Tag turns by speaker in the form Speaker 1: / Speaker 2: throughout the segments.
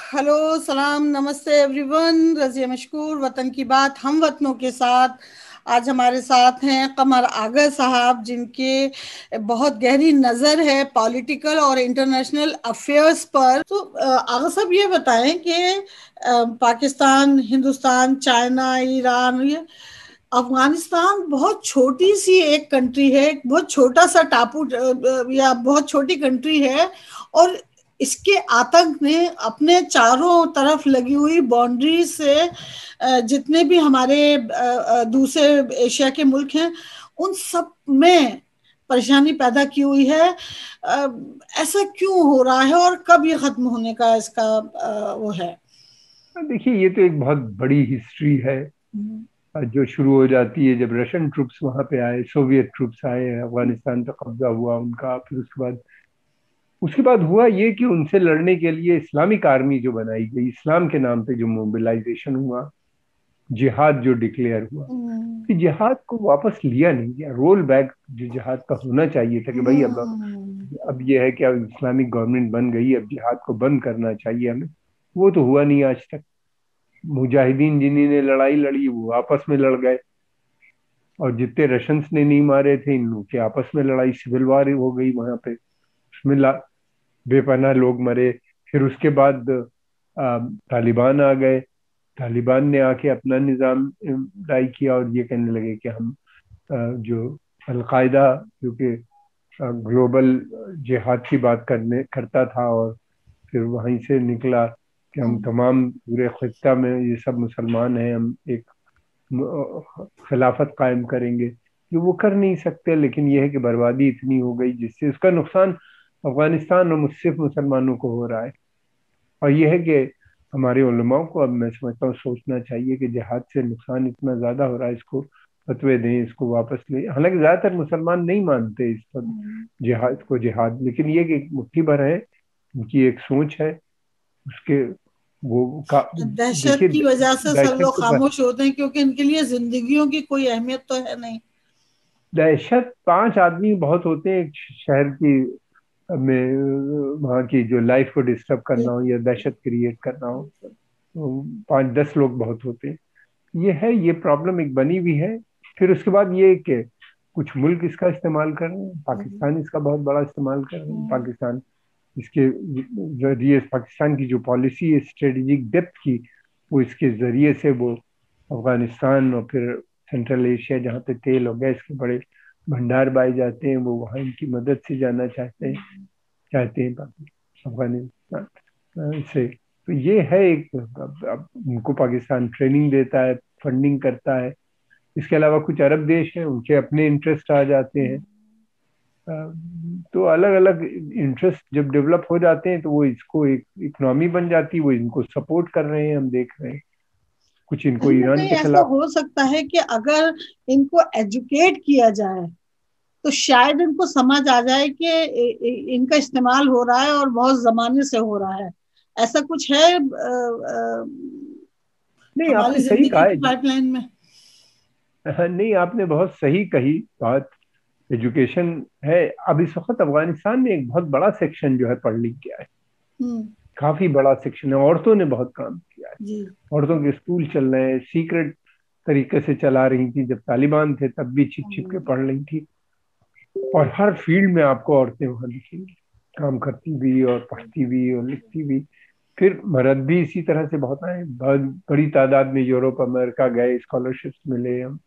Speaker 1: Hello, सलाम, नमस्ते everyone. Razia मशकूर, वतन की बात हम वतनों के साथ। आज हमारे साथ हैं कमर आगा साहब, जिनके बहुत गहरी नज़र है पॉलिटिकल और इंटरनेशनल अफेयर्स पर। तो आगा साहब ये बताएं कि पाकिस्तान, हिंदुस्तान, चाइना, ईरान, ये अफगानिस्तान बहुत छोटी सी एक कंट्री है, एक बहुत छोटा सा टापू या बहुत छोटी कंट्री है। और इसके आतंक ने अपने चारों तरफ लगी हुई बाउंड्री से जितने भी हमारे दूसरे एशिया के मुल्क हैं, उन सब में परेशानी पैदा की हुई है। ऐसा क्यों हो रहा है और कब ये खत्म होने का इसका वो है?
Speaker 2: देखिए, ये तो एक बहुत बड़ी हिस्ट्री है
Speaker 1: हम्म।
Speaker 2: जो शुरू हो जाती है जब रशियन ट्रूप्स वहां पे आए, सोवियत ट्रूप्स आए, अफगानिस्तान पे कब्जा हुआ उनका। फिर उसके बाद हुआ ये कि उनसे लड़ने के लिए इस्लामिक आर्मी जो बनाई गई, इस्लाम के नाम पे जो मोबिलाइजेशन हुआ, जिहाद जो डिक्लेयर हुआ,
Speaker 1: हम्म।
Speaker 2: कि जिहाद को वापस लिया नहीं गया। रोल बैक जो जिहाद का होना चाहिए था कि भाई अब ये है कि अब इस्लामिक गवर्नमेंट बन गई, अब जिहाद को बंद करना चाहिए हमें, वो तो हुआ नहीं आज तक। मुजाहिदीन जिन्हीं ने लड़ाई लड़ी वो आपस में लड़ गए, और जितने रशियंस ने नहीं मारे थे इन लोग के आपस में लड़ाई, सिविल वार हो गई वहां पे। उसमें बेपनाह लोग मरे। फिर उसके बाद तालिबान आ गए। तालिबान ने आके अपना निज़ाम लाई किया और ये कहने लगे कि हम जो अलकायदा, जो कि ग्लोबल जिहाद की बात करने करता था, और फिर वहीं से निकला कि हम तमाम पूरे खित्ता में ये सब मुसलमान हैं, हम एक खिलाफत कायम करेंगे। जो वो कर नहीं सकते, लेकिन यह है कि बर्बादी इतनी हो गई जिससे उसका नुकसान अफगानिस्तान और सिर्फ मुसलमानों को हो रहा है। और यह है कि हमारे उलमाओं को अब मैं समझता हूँ सोचना चाहिए कि जिहाद से नुकसान इतना ज्यादा हो रहा है, इसको फतवे दें, इसको वापस ले। हालांकि ज्यादातर मुसलमान नहीं मानते इस पर जिहाद को जिहाद, लेकिन ये कि एक मुट्ठी भर है, उनकी एक सोच है उसके वो का।
Speaker 1: दहशत
Speaker 2: देखिए,
Speaker 1: की वजह से सब
Speaker 2: दहशत
Speaker 1: लोग
Speaker 2: तो
Speaker 1: खामोश होते हैं, क्योंकि इनके लिए जिंदगियों की कोई अहमियत तो है नहीं।
Speaker 2: दहशत, 5 आदमी बहुत होते हैं एक शहर की में, वहाँ की जो लाइफ को डिस्टर्ब करना हो या दहशत क्रिएट करना हो, तो 5-10 लोग बहुत होते हैं। ये है, ये प्रॉब्लम एक बनी हुई है। फिर उसके बाद ये कि कुछ मुल्क इसका इस्तेमाल कर रहे हैं, पाकिस्तान इसका बहुत बड़ा इस्तेमाल कर रहे हैं। पाकिस्तान इसके जरिए, पाकिस्तान की जो पॉलिसी है स्ट्रेटेजिक डेप्थ की, वो इसके जरिए से वो अफगानिस्तान और फिर सेंट्रल एशिया जहाँ पे तेल और गैस के बड़े भंडार पाए जाते हैं, वो वहाँ इनकी मदद से जाना चाहते हैं अफगानिस्तान से। तो ये है एक, अब उनको पाकिस्तान ट्रेनिंग देता है, फंडिंग करता है। इसके अलावा कुछ अरब देश हैं, उनके अपने इंटरेस्ट आ जाते हैं। अ, तो अलग अलग इंटरेस्ट जब डेवलप हो जाते हैं तो वो इसको एक इकोनॉमी बन जाती है, वो इनको सपोर्ट कर रहे हैं, हम देख रहे हैं। कुछ इनको
Speaker 1: कहीं ना
Speaker 2: ईरान
Speaker 1: कहीं
Speaker 2: के
Speaker 1: ऐसा
Speaker 2: खिलाफ।
Speaker 1: हो सकता है कि अगर इनको एजुकेट किया जाए तो शायद इनको समझ आ जाए कि इनका इस्तेमाल हो रहा है और बहुत जमाने से हो रहा है। ऐसा कुछ है
Speaker 2: नहीं,
Speaker 1: हमारी
Speaker 2: आपने सही कहा
Speaker 1: जिंदगी की
Speaker 2: है।
Speaker 1: पाइपलाइन में?
Speaker 2: नहीं, आपने बहुत सही कही बात। एजुकेशन है। अब इस वक्त अफगानिस्तान में एक बहुत बड़ा सेक्शन जो है पढ़ लिख गया है।
Speaker 1: हम्म।
Speaker 2: काफी बड़ा सेक्शन है। औरतों ने बहुत काम किया है।
Speaker 1: जी।
Speaker 2: औरतों के स्कूल चल रहे हैं, सीक्रेट तरीके से चला रही थी। जब तालिबान थे तब भी छिप छिप के पढ़ रही थी। और हर फील्ड में आपको औरतें वहां दिखेंगी, काम करती भी और पढ़ती भी और लिखती भी। फिर मर्द भी इसी तरह से बहुत आए, बहुत बड़ी तादाद में यूरोप अमेरिका गए, स्कॉलरशिप्स मिले। हम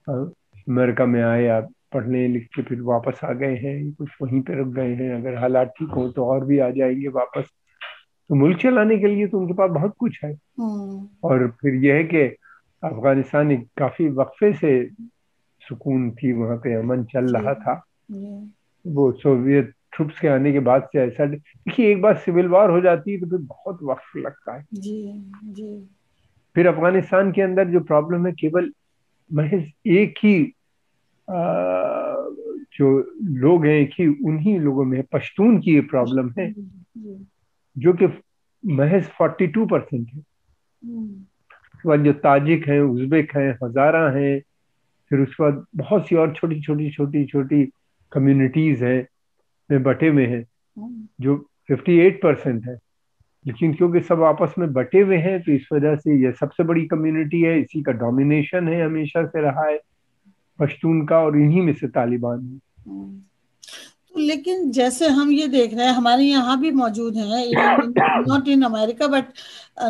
Speaker 2: अ, अमेरिका में आए, आप पढ़ने लिख के फिर वापस आ गए हैं, कुछ वहीं पे रुक गए हैं। अगर हालात ठीक हो तो और भी आ जाएंगे वापस। तो मुल्क चलाने के लिए तो उनके पास बहुत कुछ है।
Speaker 1: हम्म।
Speaker 2: और फिर यह है कि अफगानिस्तान एक काफी वक्फे से सुकून थी, वहां पे अमन चल
Speaker 1: जी।
Speaker 2: रहा था।
Speaker 1: जी।
Speaker 2: वो सोवियत ट्रुप्स के आने के बाद से ऐसा, देखिए, एक बार सिविल वॉर हो जाती है तो फिर बहुत वक्त लगता है।
Speaker 1: जी। जी।
Speaker 2: फिर अफगानिस्तान के अंदर जो प्रॉब्लम है, केवल महज एक ही जो लोग हैं, एक ही उन्हीं लोगों में पश्तून की ये प्रॉब्लम है,
Speaker 1: जी। जी।
Speaker 2: जो कि महज 42% है।
Speaker 1: हम्म।
Speaker 2: उसके बाद जो ताजिक हैं, उज़्बेक हैं, हज़ारा हैं, फिर उसके बाद बहुत सी और छोटी छोटी छोटी छोटी कम्युनिटीज हैं में बटे हुए हैं,
Speaker 1: हम्म।
Speaker 2: जो 58% है। लेकिन क्योंकि सब आपस में बटे हुए हैं तो इस वजह से ये सबसे बड़ी कम्युनिटी है, इसी का डोमिनेशन है, हमेशा से रहा है पश्तून का, और इन्हीं में से तालिबान है।
Speaker 1: हम्म। तो लेकिन जैसे हम ये देख रहे हैं हमारे यहाँ भी मौजूद हैं, even not in America but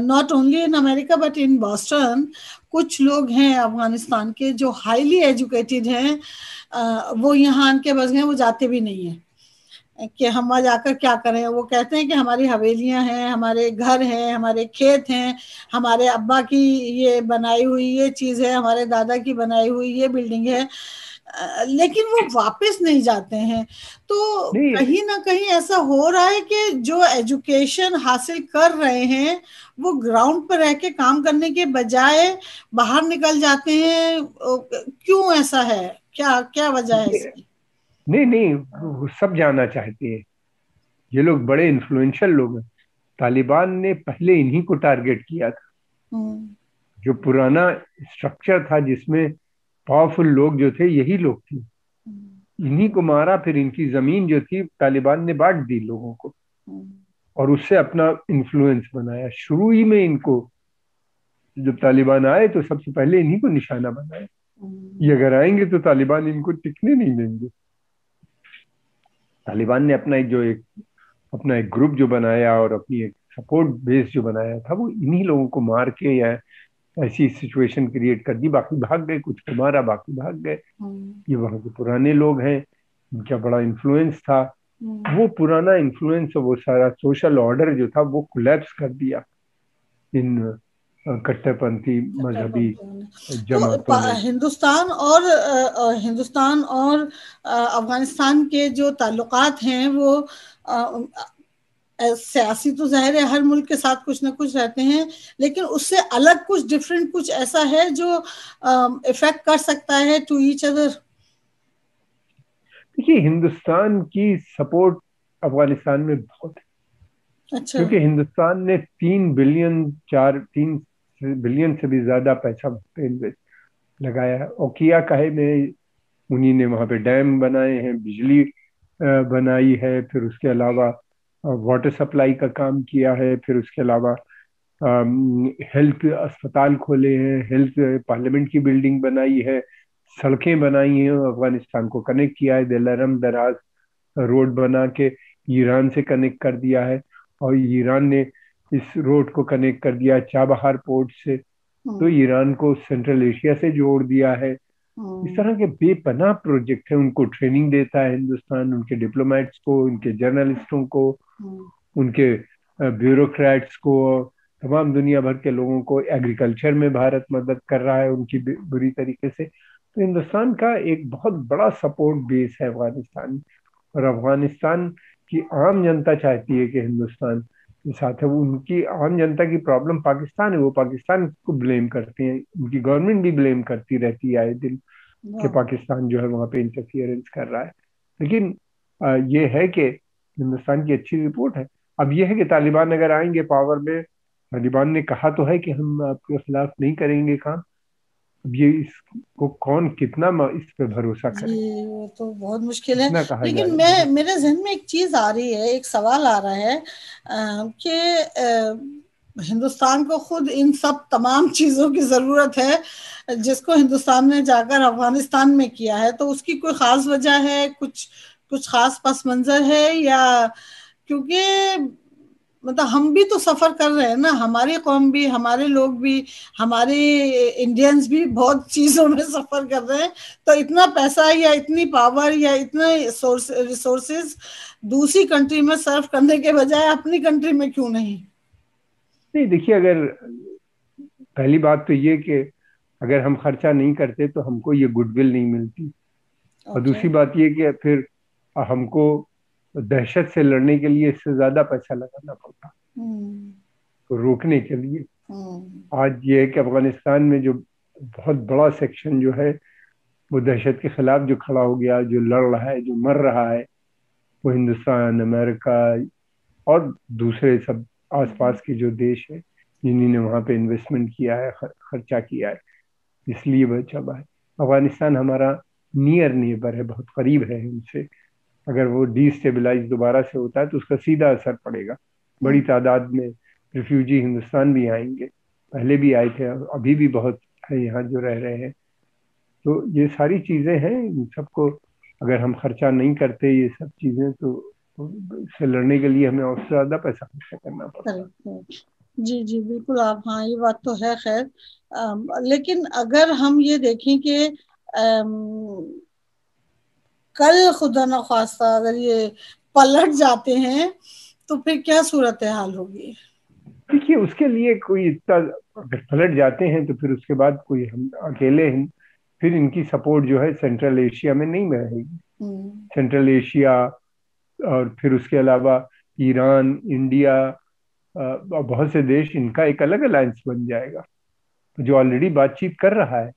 Speaker 1: not only in America but in Boston, कुछ लोग हैं अफगानिस्तान के जो हाईली एजुकेटेड हैं। वो यहाँ आन के बस गए, वो जाते भी नहीं हैं कि हम वहाँ जाकर क्या करें। वो कहते हैं कि हमारी हवेलियां हैं, हमारे घर हैं, हमारे खेत हैं, हमारे अब्बा की ये बनाई हुई ये चीज़ है, हमारे दादा की बनाई हुई ये बिल्डिंग है। लेकिन वो वापस नहीं जाते हैं। तो
Speaker 2: नहीं
Speaker 1: कहीं ना कहीं ऐसा हो रहा है कि जो एजुकेशन हासिल कर रहे हैं वो ग्राउंड पर रह के काम करने के बजाय बाहर निकल जाते हैं। क्यों ऐसा है? क्या क्या वजह है
Speaker 2: ये-
Speaker 1: इसकी?
Speaker 2: नहीं नहीं, वो सब जाना चाहते हैं। ये लोग बड़े इन्फ्लुएंशियल लोग हैं। तालिबान ने पहले इन्हीं को टारगेट किया था।
Speaker 1: हम्म।
Speaker 2: जो पुराना स्ट्रक्चर था जिसमें पावरफुल लोग जो थे यही लोग थे,
Speaker 1: हम्म।
Speaker 2: इन्हीं को मारा। फिर इनकी जमीन जो थी तालिबान ने बांट दी लोगों को,
Speaker 1: हम्म।
Speaker 2: और उससे अपना इन्फ्लुएंस बनाया। शुरू ही में इनको, जब तालिबान आए तो सबसे पहले इन्हीं को निशाना बनाया।
Speaker 1: हम्म।
Speaker 2: ये अगर आएंगे तो तालिबान इनको टिकने नहीं देंगे। तालिबान ने अपना एक ग्रुप जो बनाया और अपनी एक सपोर्ट बेस जो बनाया था, वो इन्हीं लोगों को मार के या ऐसी सिचुएशन क्रिएट कर दी। बाकी भाग गए, कुछ को मारा, बाकी भाग गए।
Speaker 1: हम्म।
Speaker 2: ये वहाँ के पुराने लोग हैं, इनका बड़ा इन्फ्लुएंस था। वो पुराना इन्फ्लुएंस, वो सारा सोशल ऑर्डर जो था वो कोलैप्स कर दिया इन कट्टरपंथी मजहबी
Speaker 1: तो
Speaker 2: जमातों ने।
Speaker 1: हिंदुस्तान और हिंदुस्तान और अफगानिस्तान के जो ताल्लुकात हैं वो सियासी तो जाहिर है हर मुल्क के साथ कुछ ना कुछ रहते हैं, लेकिन उससे अलग कुछ डिफरेंट कुछ ऐसा है जो इफेक्ट कर सकता है टू ईच अदर?
Speaker 2: देखिए, हिंदुस्तान की सपोर्ट अफगानिस्तान में बहुत है,
Speaker 1: अच्छा।
Speaker 2: क्योंकि हिंदुस्तान ने 3 बिलियन से भी ज्यादा पैसा वहाँ पे इन्वेस्ट लगाया है। और किया काहे में, उन्हीं ने वहाँ पे डैम बनाए हैं, बिजली बनाई है, फिर उसके अलावा वाटर सप्लाई का काम किया है, फिर उसके अलावा हेल्थ अस्पताल खोले हैं, हेल्थ पार्लियामेंट की बिल्डिंग बनाई है, सड़कें बनाई हैं, अफगानिस्तान को कनेक्ट किया है, दिलरम दराज रोड बना के ईरान से कनेक्ट कर दिया है। और ईरान ने इस रोड को कनेक्ट कर दिया चाबहार पोर्ट से, तो
Speaker 1: हम्म।
Speaker 2: ईरान को सेंट्रल एशिया से जोड़ दिया है। इस
Speaker 1: हम्म।
Speaker 2: तरह के बेपनाह प्रोजेक्ट है। उनको ट्रेनिंग देता है हिंदुस्तान, उनके डिप्लोमेट्स को, उनके जर्नलिस्टों को,
Speaker 1: हम्म।
Speaker 2: उनके ब्यूरोक्रेट्स को, तमाम दुनिया भर के लोगों को। एग्रीकल्चर में भारत मदद कर रहा है उनकी बुरी तरीके से। तो हिंदुस्तान का एक बहुत बड़ा सपोर्ट बेस है अफगानिस्तान में। और अफगानिस्तान की आम जनता चाहती है कि हिंदुस्तान के साथ है। वो उनकी आम जनता की प्रॉब्लम पाकिस्तान है, वो पाकिस्तान को ब्लेम करते हैं, उनकी गवर्नमेंट भी ब्लेम करती रहती है आए दिन कि
Speaker 1: वाह।
Speaker 2: पाकिस्तान जो है वहाँ पे इंटरफियरेंस कर रहा है। लेकिन ये है कि हिंदुस्तान की अच्छी रिपोर्ट है। अब ये है कि तालिबान अगर आएंगे पावर में, तालिबान ने कहा तो है कि हम आपके खिलाफ नहीं करेंगे काम। अब ये इसको कौन कितना इस पे भरोसा
Speaker 1: जी,
Speaker 2: करे,
Speaker 1: वो तो बहुत मुश्किल है।
Speaker 2: कितना कहा
Speaker 1: लेकिन
Speaker 2: जाए
Speaker 1: मैं
Speaker 2: भरोसा।
Speaker 1: मेरे जहन में एक चीज आ रही है, एक सवाल आ रहा है कि हिंदुस्तान को खुद इन सब तमाम चीजों की जरूरत है जिसको हिंदुस्तान ने जाकर अफगानिस्तान में किया है। तो उसकी कोई खास वजह है, कुछ कुछ खास पस मंजर है, या क्योंकि मतलब हम भी तो सफर कर रहे हैं ना, हमारी कौम भी, हमारे लोग भी, हमारे इंडियंस भी बहुत चीजों में सफर कर रहे हैं। तो इतना पैसा या इतनी पावर या इतने रिसोर्सेज दूसरी कंट्री में सर्व करने के बजाय अपनी कंट्री में क्यों नहीं?
Speaker 2: नहीं देखिए, अगर पहली बात तो ये कि अगर हम खर्चा नहीं करते तो हमको ये गुडविल नहीं मिलती। और
Speaker 1: ओके।
Speaker 2: दूसरी बात ये कि फिर हमको दहशत से लड़ने के लिए इससे ज्यादा पैसा लगाना पड़ता,
Speaker 1: हम्म।
Speaker 2: तो रोकने के लिए।
Speaker 1: हम्म।
Speaker 2: आज ये है कि अफगानिस्तान में जो बहुत बड़ा सेक्शन जो है वो दहशत के खिलाफ जो खड़ा हो गया, जो लड़ रहा है, जो मर रहा है, वो हिंदुस्तान, अमेरिका और दूसरे सब आसपास के जो देश है जिन्होंने वहाँ पे इन्वेस्टमेंट किया है, खर्चा किया है, इसलिए वह चला है। अफगानिस्तान हमारा नियर नेबर है, बहुत करीब है हमसे। अगर वो डिस्टेबलाइज दोबारा से होता है तो उसका सीधा असर पड़ेगा बड़ी तादाद में रिफ्यूजी हिंदुस्तान भी आएंगे, पहले भी आए थे, अभी भी बहुत है यहाँ जो रह रहे हैं। तो ये सारी चीजें हैं, इन सबको अगर हम खर्चा नहीं करते ये सब चीजें, तो इससे लड़ने के लिए हमें और से ज्यादा पैसा खर्चा करना पड़ता।
Speaker 1: करेक्ट। जी जी बिल्कुल आप, हाँ ये बात तो है खैर। लेकिन अगर हम ये देखें कि कल खुदा न खास्ता अगर ये पलट जाते हैं तो फिर क्या सूरत हाल होगी?
Speaker 2: देखिए, उसके लिए कोई इतना, अगर पलट जाते हैं तो फिर उसके बाद कोई, हम अकेले हैं, फिर इनकी सपोर्ट जो है सेंट्रल एशिया में नहीं रहेगी।
Speaker 1: हम्म।
Speaker 2: सेंट्रल एशिया और फिर उसके अलावा ईरान, इंडिया और बहुत से देश, इनका एक अलग अलायंस बन जाएगा जो ऑलरेडी बातचीत कर रहा है।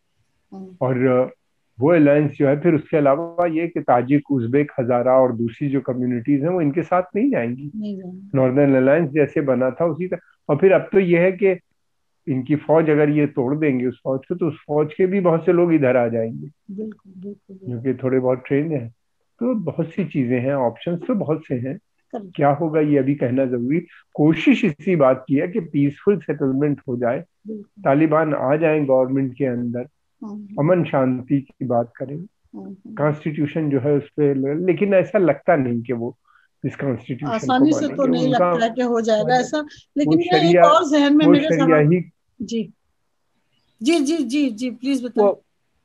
Speaker 2: और वो अलायंस जो है, फिर उसके अलावा ये कि ताजिक, उज़्बेक, हज़ारा और दूसरी जो कम्युनिटीज हैं वो इनके साथ नहीं जाएंगी।
Speaker 1: नहीं जाना।
Speaker 2: नॉर्दर्न अलायंस जैसे बना था उसी तरह। और फिर अब तो ये है कि इनकी फौज अगर ये तोड़ देंगे उस फौज को, तो उस फौज के भी बहुत से लोग इधर आ जाएंगे
Speaker 1: बिल्कुल बिल्कुल
Speaker 2: जो
Speaker 1: बिल्कुल।
Speaker 2: कि थोड़े बहुत ट्रेन हैं। तो बहुत सी चीजें हैं, ऑप्शंस तो बहुत से हैं।
Speaker 1: करेक्ट।
Speaker 2: क्या होगा ये अभी कहना जरूरी। कोशिश इसी बात की है कि पीसफुल सेटलमेंट हो जाए,
Speaker 1: बिल्कुल।
Speaker 2: तालिबान आ जाए गवर्नमेंट के अंदर,
Speaker 1: हम्म।
Speaker 2: अमन शांति की बात करें,
Speaker 1: हम्म।
Speaker 2: कॉन्स्टिट्यूशन जो है उस पर। लेकिन ऐसा लगता नहीं कि वो इस कॉन्स्टिट्यूशन को
Speaker 1: आसानी से तो
Speaker 2: मानेंगे।
Speaker 1: नहीं
Speaker 2: उनका
Speaker 1: लगता है कि हो जाएगा ऐसा।
Speaker 2: वो
Speaker 1: लेकिन मैं एक
Speaker 2: शरिया
Speaker 1: और जहन में
Speaker 2: वो
Speaker 1: मेरे
Speaker 2: शरिया
Speaker 1: सवाल।
Speaker 2: ही
Speaker 1: जी जी जी जी जी प्लीज
Speaker 2: वो
Speaker 1: बताएं।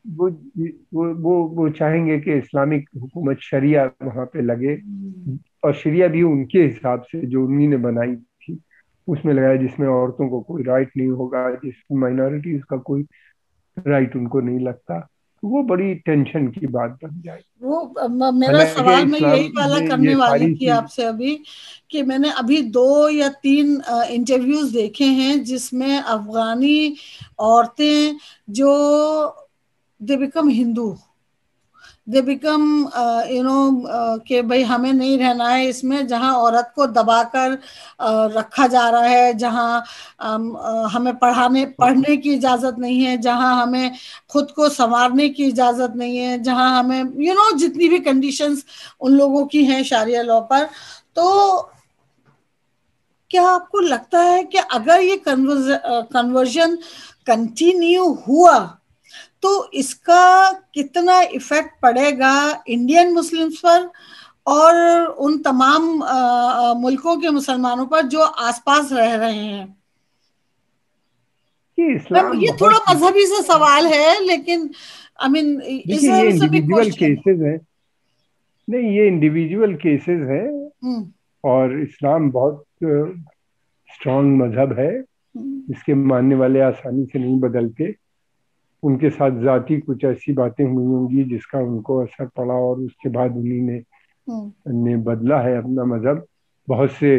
Speaker 2: वो वो चाहेंगे कि इस्लामिक हुकूमत शरिया वहां पे लगे, और शरिया भी उनके हिसाब से जो उन्हीं ने बनाई थी उसमें लगाया, जिसमें औरतों को कोई राइट नहीं होगा, जिसमें माइनॉरिटीज का कोई राइट उनको नहीं लगता। तो वो बड़ी टेंशन की बात बन जाए।
Speaker 1: वो मेरा
Speaker 2: हालांकि
Speaker 1: सवाल मैं
Speaker 2: इस्लाम
Speaker 1: यही वाला
Speaker 2: में
Speaker 1: करने
Speaker 2: ये
Speaker 1: वाली
Speaker 2: सारी
Speaker 1: थी
Speaker 2: चीज,
Speaker 1: आपसे अभी, कि मैंने अभी 2 या 3 इंटरव्यूज देखे हैं जिसमें अफगानी औरतें जो they become Hindu, they become कि भाई हमें नहीं रहना है इसमें जहां औरत को दबाकर रखा जा रहा है, जहां हमें पढ़ने की इजाजत नहीं है, जहां हमें खुद को संवारने की इजाजत नहीं है, जहां हमें जितनी भी कंडीशंस उन लोगों की हैं शारिया लॉ पर। तो क्या आपको लगता है कि अगर ये कन्वर्जन कंटिन्यू हुआ तो इसका कितना इफेक्ट पड़ेगा इंडियन मुस्लिम्स पर और उन तमाम मुल्कों के मुसलमानों पर जो आसपास रह रहे हैं?
Speaker 2: कि इस्लाम
Speaker 1: ये थोड़ा
Speaker 2: बहुत,
Speaker 1: मजहबी सा सवाल है लेकिन आई मीन इज
Speaker 2: देखिए ये
Speaker 1: a big
Speaker 2: individual
Speaker 1: question.
Speaker 2: Cases हैं। नहीं, ये इंडिविजुअल केसेस हैं।
Speaker 1: हम्म।
Speaker 2: और इस्लाम बहुत स्ट्रांग मजहब है,
Speaker 1: हम्म।
Speaker 2: इसके मानने वाले आसानी से नहीं बदलते। उनके साथ जाति कुछ ऐसी बातें हुई होंगी जिसका उनको असर पड़ा, और उसके बाद उन्हीं
Speaker 1: हम्म।
Speaker 2: ने बदला है अपना मजहब। बहुत से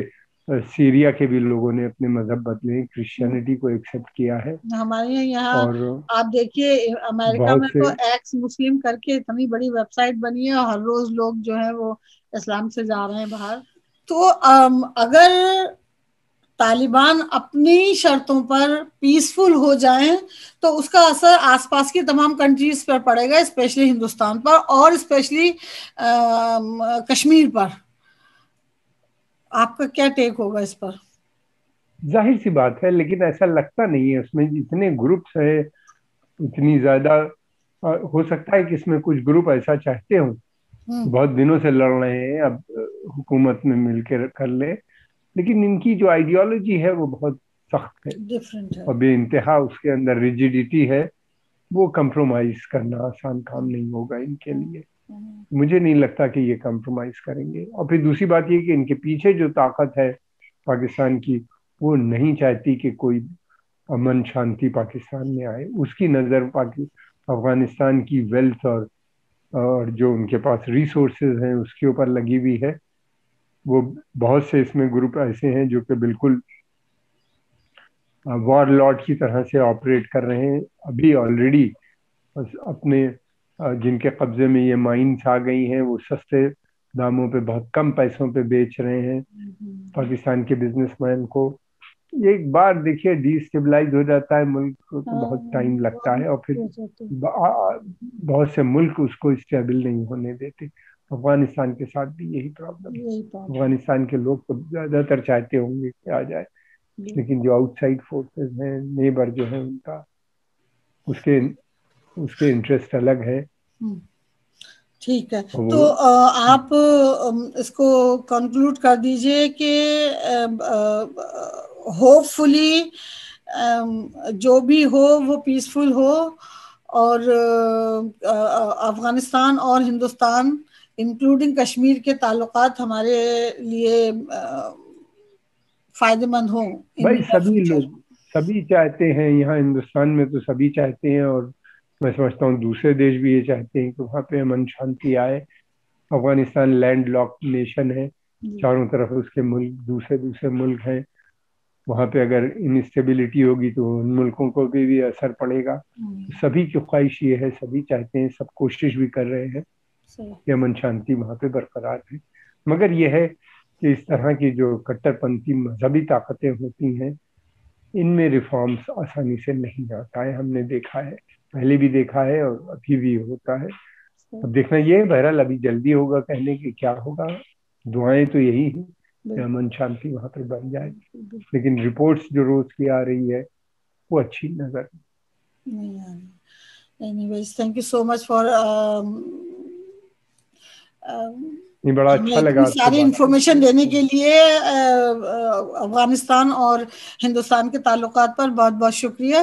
Speaker 2: सीरिया के भी लोगों ने अपने मजहब बदले,
Speaker 1: हम्म।
Speaker 2: क्रिश्चियनिटी को एक्सेप्ट किया है।
Speaker 1: हमारे यहाँ
Speaker 2: और
Speaker 1: आप देखिए अमेरिका
Speaker 2: बहुत
Speaker 1: में
Speaker 2: से,
Speaker 1: तो एक्स मुस्लिम करके इतनी बड़ी वेबसाइट बनी है और हर रोज लोग जो है वो इस्लाम से जा रहे हैं बाहर। तो अगर तालिबान अपनी शर्तों पर पीसफुल हो जाएं तो उसका असर आसपास की तमाम कंट्रीज पर पड़ेगा, स्पेशली हिंदुस्तान पर और स्पेशली कश्मीर पर। आपका क्या टेक होगा इस पर?
Speaker 2: जाहिर सी बात है, लेकिन ऐसा लगता नहीं है। उसमें जितने ग्रुप्स हैं उतनी ज्यादा, हो सकता है कि इसमें कुछ ग्रुप ऐसा चाहते हो,
Speaker 1: हम्म।
Speaker 2: बहुत दिनों से लड़ रहे हैं, अब हुकूमत में मिलकर कर ले। लेकिन इनकी जो आइडियोलॉजी है वो बहुत सख्त है,
Speaker 1: डिफरेंट है।
Speaker 2: और बेइंतहा उसके अंदर रिजिडिटी है। वो कंप्रोमाइज करना आसान काम नहीं होगा इनके
Speaker 1: हम्म।
Speaker 2: लिए।
Speaker 1: हम्म।
Speaker 2: मुझे नहीं लगता कि ये कंप्रोमाइज करेंगे। और फिर दूसरी बात ये कि इनके पीछे जो ताकत है पाकिस्तान की, वो नहीं चाहती कि कोई अमन शांति पाकिस्तान में आए। उसकी नज़र अफगानिस्तान की वेल्थ और जो उनके पास रिसोर्सेज हैं उसके ऊपर लगी हुई है। वो बहुत से इसमें ग्रुप ऐसे हैं जो कि बिल्कुल वॉर लॉर्ड की तरह से ऑपरेट कर रहे हैं अभी ऑलरेडी। अपने जिनके कब्जे में ये माइंस आ गई हैं, वो सस्ते दामों पे, बहुत कम पैसों पे बेच रहे हैं पाकिस्तान के बिजनेसमैन को। ये एक बार देखिए डिस्टेबलाइज हो जाता है मुल्क को, तो बहुत टाइम लगता है, और फिर बहुत से मुल्क उसको स्टेबल नहीं होने देते। अफगानिस्तान के साथ भी यही प्रॉब्लम है। अफगानिस्तान के लोग तो ज्यादातर चाहते होंगे कि आ जाए, लेकिन जो आउटसाइड फोर्सेस हैं, नेबर जो है उनका, उसके उसके इंटरेस्ट अलग है।
Speaker 1: ठीक है,
Speaker 2: और
Speaker 1: तो आप इसको कंक्लूड कर दीजिए कि होपफुली जो भी हो वो पीसफुल हो, और अफगानिस्तान और हिंदुस्तान इंक्लूडिंग कश्मीर के ताल्लुकात हमारे लिए फायदेमंद हो इन
Speaker 2: भाई
Speaker 1: नियर
Speaker 2: सभी
Speaker 1: फ्यूचर।
Speaker 2: लोग, सभी चाहते हैं, यहाँ हिंदुस्तान में तो सभी चाहते हैं, और मैं समझता हूँ दूसरे देश भी ये चाहते हैं कि वहाँ पे अमन शांति आए। अफगानिस्तान लैंड लॉक्ड नेशन है, चारों तरफ उसके मुल्क, दूसरे दूसरे मुल्क हैं। वहाँ पे अगर इंस्टेबिलिटी होगी तो उन मुल्कों को भी असर पड़ेगा। तो सभी की ख्वाहिश ये है, सभी चाहते हैं, सब कोशिश भी कर रहे हैं कि अमन शांति वहाँ पे बरकरार है। मगर यह है कि इस तरह की जो कट्टरपंथी मजहबी ताकतें होती हैं, इनमें रिफॉर्म्स आसानी से नहीं आता है। हमने देखा है, पहले भी देखा है और अभी भी होता है। अब देखना ये है, बहरहाल अभी जल्दी होगा कहने की, क्या होगा। दुआएं तो यही है कि अमन शांति वहां पर बन जाए, लेकिन रिपोर्ट्स जो रोज की आ रही है वो अच्छी नजर
Speaker 1: नहीं आ रही। Anyways, thank you so much for
Speaker 2: नहीं। बड़ा
Speaker 1: हमें
Speaker 2: अच्छा
Speaker 1: इतनी
Speaker 2: लगा आपसे
Speaker 1: सारी
Speaker 2: बात
Speaker 1: इंफॉर्मेशन देने के लिए। अफगानिस्तान और हिंदुस्तान के ताल्लुकात पर बहुत बहुत शुक्रिया।